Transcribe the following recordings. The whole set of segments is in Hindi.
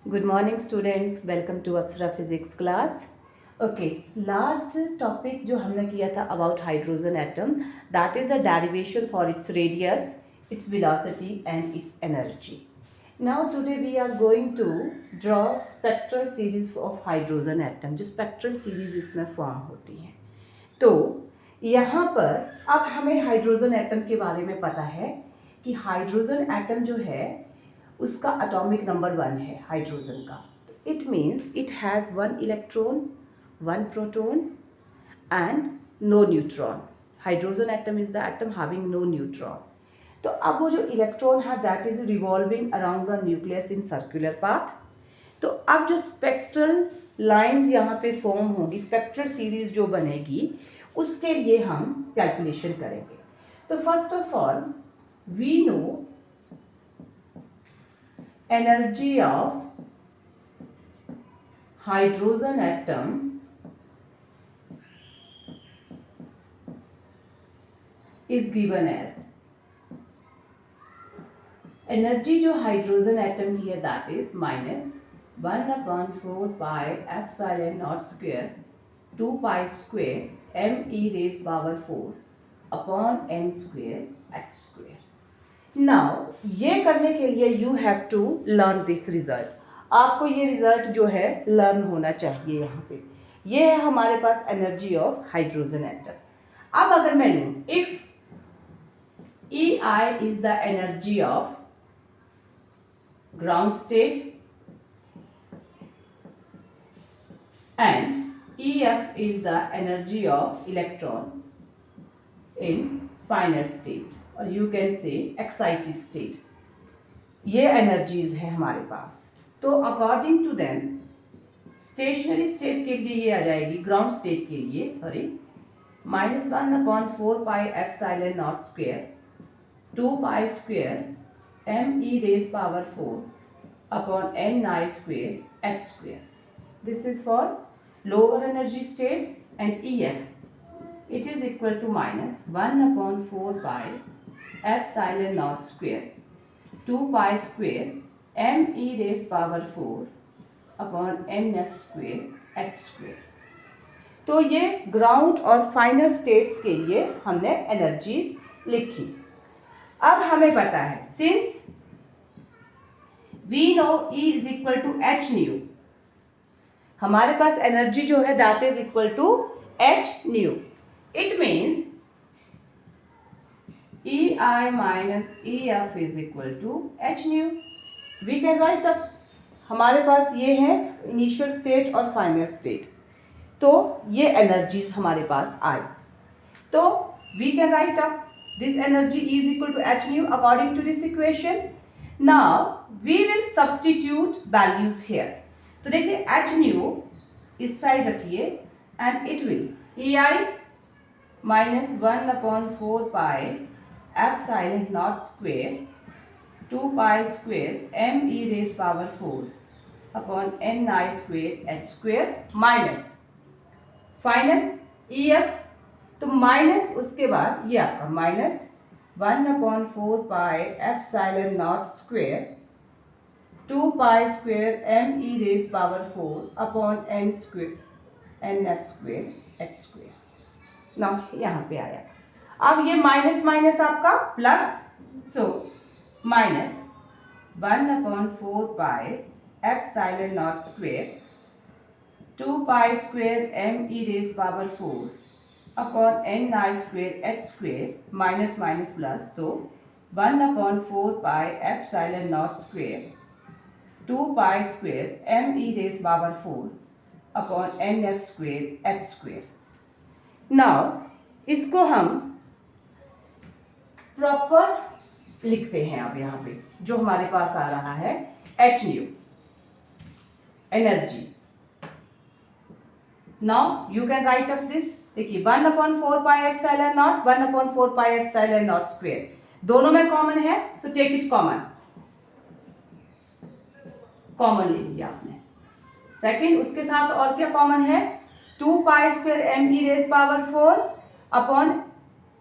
Good morning students, welcome to Apsara physics class. Okay, last topic जो हमने किया था about hydrogen atom, that is the derivation for its radius, its velocity and its energy. Now today we are going to draw spectral series of hydrogen atom, जो स्पेक्ट्रल सीरीज इसमें फॉर्म होती है। तो यहाँ पर अब हमें हाइड्रोजन एटम के बारे में पता है कि हाइड्रोजन एटम जो है उसका एटॉमिक नंबर 1 है हाइड्रोजन का। It means it has 1 electron, 1 proton and no neutron. Hydrogen atom is the atom having no neutron. तो अब वो जो इलेक्ट्रॉन है that is revolving around the nucleus in circular path. तो अब जो स्पेक्ट्रल लाइंस यहाँ पे फॉर्म होंगी, स्पेक्ट्रल सीरीज जो बनेगी, उसके लिए हम कैलकुलेशन करेंगे। तो first of all we know energy of hydrogen atom is given as energy जो हाइड्रोजन एटम की है that is -1/4 pi epsilon not square 2 pi square m e raised power 4 upon n square h square. Now ये करने के लिए you have to learn this result. आपको ये रिजल्ट जो है लर्न होना चाहिए। यहाँ पे ये है हमारे पास एनर्जी ऑफ हाइड्रोजन एटम। अब अगर मैं लूँ if E I is the energy of ground state and E F is the energy of electron in final state और you can say excited state, ये एनर्जीज है हमारे पास। तो according to them stationary state के लिए ये आ जाएगी, ग्राउंड स्टेट के लिए sorry, -1/4 pi epsilon not square 2 pi square m e raised power 4 upon n I square h square. This is for lower energy state and EF. It is equal to -1/4 pi epsilon not square 2 pi square m e raised power 4 upon n f square h square. तो ये ग्राउंड और फाइनल स्टेट्स के लिए हमने एनर्जीज लिखी। अब हमें पता है since we know E is equal to H nu, हमारे पास एनर्जी जो है that is equal to H nu. It means EI minus EF is equal to H nu. We can write up, हमारे पास ये है इनिशियल स्टेट और फाइनल स्टेट, तो ये एनर्जीज हमारे पास आई। तो we can write up this energy E is equal to H nu according to this equation. Now we will substitute values here. तो देखिए H nu इस साइड रखिए and it will EI -1/4 pi epsilon not square 2 pi square m e raised power 4 upon n I square h square minus final EF। तो माइनस उसके बाद ये आपका -1/4 pi epsilon not square 2 pi square m e raised power 4 upon n square n f square h square. ना यहाँ पे आया। अब ये माइनस माइनस आपका plus, so -1/4 pi epsilon not square 2 pi square m e raised power 4 upon n I square h square minus minus plus, तो 1/4 pi epsilon not square 2 pi square m e raised power 4 upon n f square h square. Now इसको हम प्रॉपर लिखते हैं। अब यहाँ पे जो हमारे पास आ रहा है H nu energy. Now you can write up this, देखिए 1/4 pi epsilon naught 1/4 pi epsilon not square, दोनों में कॉमन है, so take it common, common ले लिया आपने। सेकंड उसके साथ और क्या कॉमन है, 2 pi square m e raised power 4 upon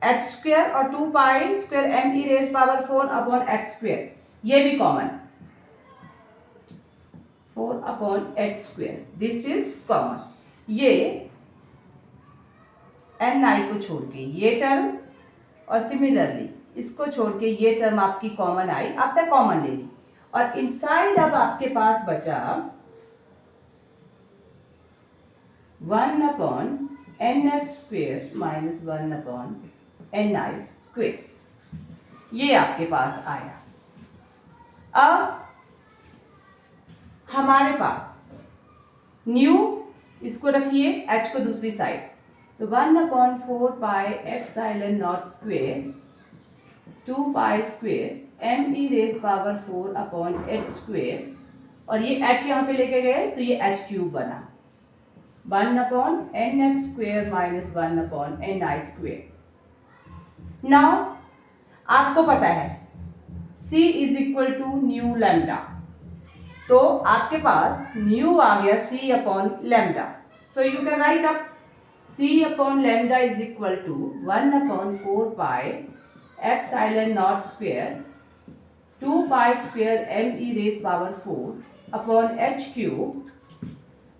h square और 2 pi square m e raised power 4 upon h square, ये भी common. 4/h², this is common. ये ni को छोड़ के ये टर्म और सिमिलरली इसको छोड़ के ये टर्म आपकी कॉमन आई, आपने कॉमन ले ली और इनसाइड अब आपके पास बचा 1/nf² माइनस 1/ni²। ये आपके पास आया। अब हमारे पास न्यू, इसको रखिए h को दूसरी साइड, तो 1/4πε0² 2π² me⁻⁴/h², और ये h यहाँ पे लेके गए तो ये h³ बना 1/nf² माइनस 1/ni²। नाउ आपको पता है c is equal to nu lambda, तो आपके पास न्यू आ गया c/λ, so you can write up c/λ is equal to 1/4πε0² 2π² me⁻⁴/h³,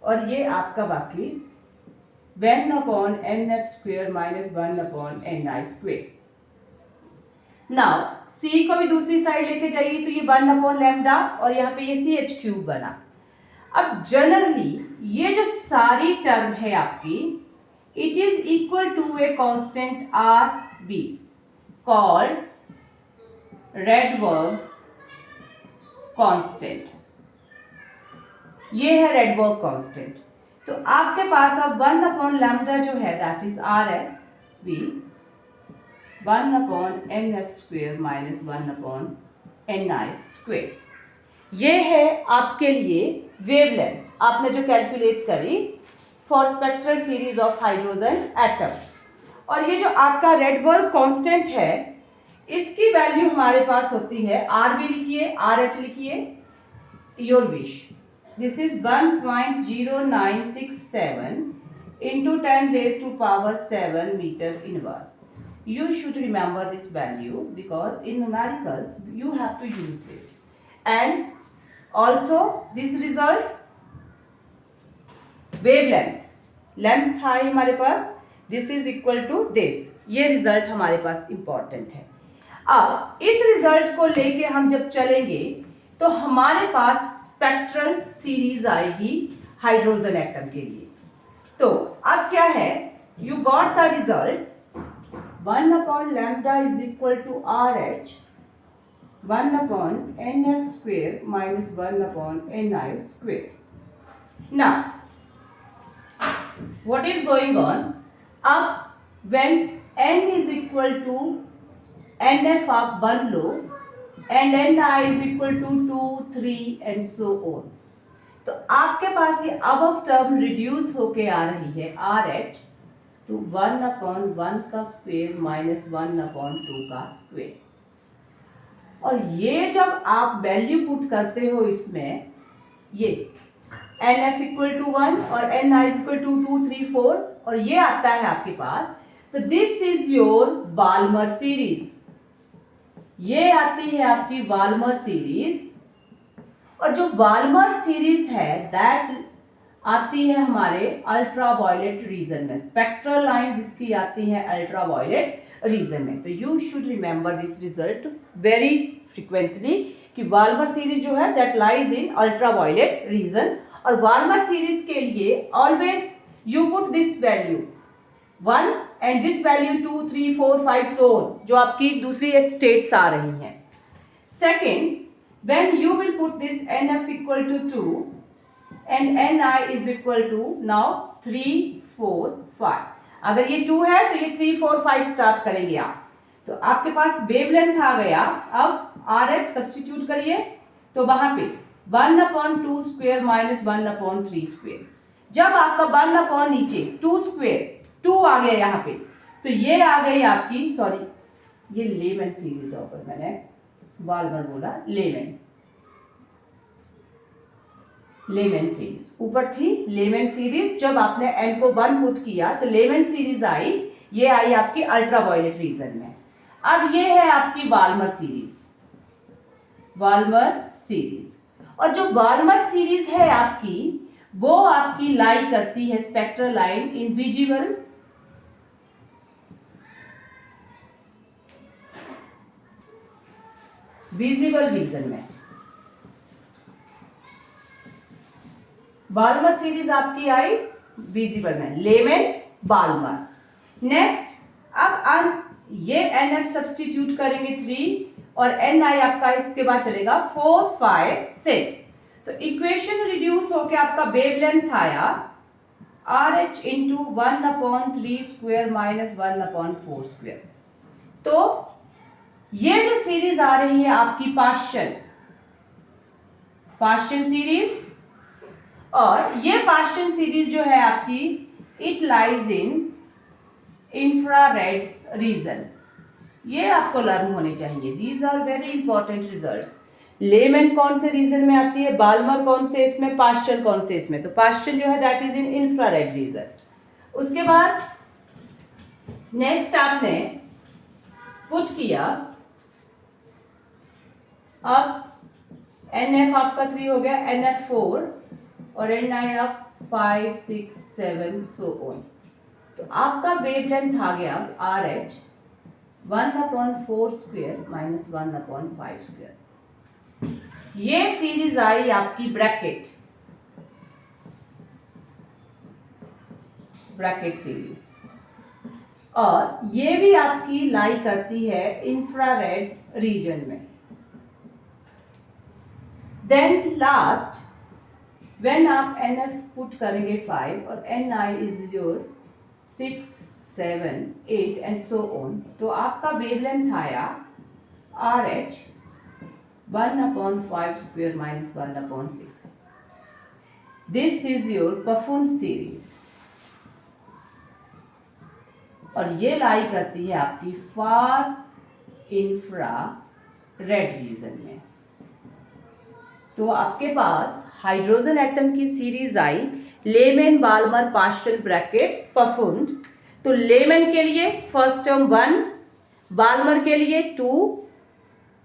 और ये आपका बाकी 1/nf² minus 1/ni²। Now c को भी दूसरी साइड लेके जाइए तो ये 1/λ और यहाँ पे ये CH³ बना। अब जनरली ये जो सारी टर्म है आपकी, it is equal to a constant RB called Rydberg's constant. ये है रेडबर्ग कांस्टेंट। तो आपके पास अब 1/λ जो है that is RB 1/nf² minus 1/ni²। ये है आपके लिए वेवलेंथ आपने जो कैलकुलेट करी for spectral series of hydrogen atom. और ये जो आपका रेडबर्ग कांस्टेंट है, इसकी वैल्यू हमारे पास होती है, RB लिखिए, RH लिखिए, your wish. This is 1.0967 into 10⁻⁷ meter inverse. You should remember this value because in numericals you have to use this. And also this result wavelength, length था हमारे पास, this is equal to this, ये रिजल्ट हमारे पास इंपॉर्टेंट है। अब इस रिजल्ट को लेके हम जब चलेंगे तो हमारे पास स्पेक्ट्रल सीरीज आएगी हाइड्रोजन एटम के लिए। तो अब क्या है, you got the result 1/λ is equal to RH 1/nf² minus 1/ni². Now, what is going on? अब when n is equal to nf आप बन लो and ni is equal to 2, 3 and so on, तो आपके पास ये अब टर्म रिड्यूस होके आ रही है RH to 1/1 का स्क्वायर माइनस 1/2 का स्क्वायर। और ये जब आप वैल्यू पुट करते हो इसमें, ये NF इक्वल टू 1 और NI इक्वल टू 2, 3, 4 और ये आता है आपके पास, तो this is your Balmer series. ये आती है आपकी बाल्मर सीरीज, और जो बाल्मर सीरीज है दैट आती है हमारे अल्ट्रावायलेट रीजन में। स्पेक्ट्रल लाइंस इसकी आती हैं अल्ट्रावायलेट रीजन में। तो you should remember this result very frequently कि बाल्मर सीरीज जो है that lies in ultraviolet region. और बाल्मर सीरीज के लिए always you put this value 1 and this value 2, 3, 4, 5 so जो आपकी दूसरी स्टेट्स आ रही हैं। Second, when you will put this NF equal to 2 and NI is equal to now 3, 4, 5. अगर ये 2 है तो ये 3, 4, 5 स्टार्ट करेंगे आप। तो आपके पास वेवलेंथ आ गया। अब RH सब्स्टिट्यूट करिए तो वहां पे 1/2² माइनस 1/3²। जब आपका 1/ नीचे 2² 2 आ गया यहाँ पे, तो ये आ गई आपकी, सॉरी ये लेमन सीरीज ऊपर मैंने बाल्मर बोला, लेमन सीरीज ऊपर थी। लेमन सीरीज जब आपने n को 1 पुट किया तो लेमन सीरीज आई, ये आई आपकी अल्ट्रावायलेट रीजन में। अब ये है आपकी बाल्मर सीरीज, और जो बाल्मर सीरीज है आपकी, वो आपकी लाई करती है spectral line in visible region में। बाल्मर सीरीज आपकी आई विजिबल में, लेमेन बाल्मर। नेक्स्ट अब ये NF सब्सटीट्यूट करेंगे 3 और NI आपका इसके बाद चलेगा 4, 5, 6। तो इक्वेशन रिड्यूस होके आपका वेवलेंथ आया RH into 1/3 square minus 1/4 square. तो ये जो सीरीज आ रही है आपकी पाश्चन सीरीज, और ये पाश्चन सीरीज जो है आपकी it lies in infrared region. ये आपको लर्न होने चाहिए, these are very important results. Lyman कौन से रीजन में आती है, बाल्मर कौन से इसमें, पाश्चन कौन से इसमें। तो पाश्चन जो है that is in infrared reason. उसके बाद नेक्स्ट आपने पुट किया, अब NF आपका 3 हो गया, NF 4 और NI आप 5, 6, 7 सो ऑन। तो आपका वेवलेंथ आ गया RH 1/4 स्क्वायर माइनस 1/5 स्क्वायर। ये सीरीज आई आपकी ब्रैकेट सीरीज, और ये भी आपकी लाई करती है इंफ्रारेड रीजन में। देन लास्ट व्हेन आप NF पुट करेंगे 5 और NI is your 6, 7, 8 and so on, तो आपका वेवलेंथ आया RH 1/5 square minus 1/6। This is your Pfund series, और ये लाई करती है आपकी फार इंफ्रा रेड रीजन में। तो आपके पास हाइड्रोजन एटम की सीरीज आई लेमेन बाल्मर पाश्चन ब्रैकेट पफुंड। तो लेमेन के लिए फर्स्ट टर्म 1, बाल्मर के लिए 2,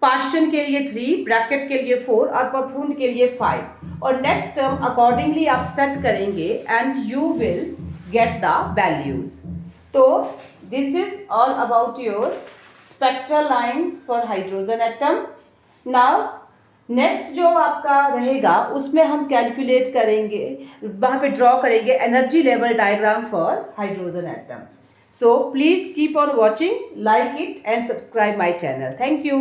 पाश्चन के लिए 3, ब्रैकेट के लिए 4 और पफुंड के लिए 5। और नेक्स्ट टर्म अकॉर्डिंगली आप सेट करेंगे and you will get the values. तो this is all about your spectral lines for hydrogen atom. Now next जो आपका रहेगा उसमें हम कैलकुलेट करेंगे, वहाँ पे ड्रॉ करेंगे energy level diagram for hydrogen atom. So please keep on watching, like it and subscribe my channel. Thank you.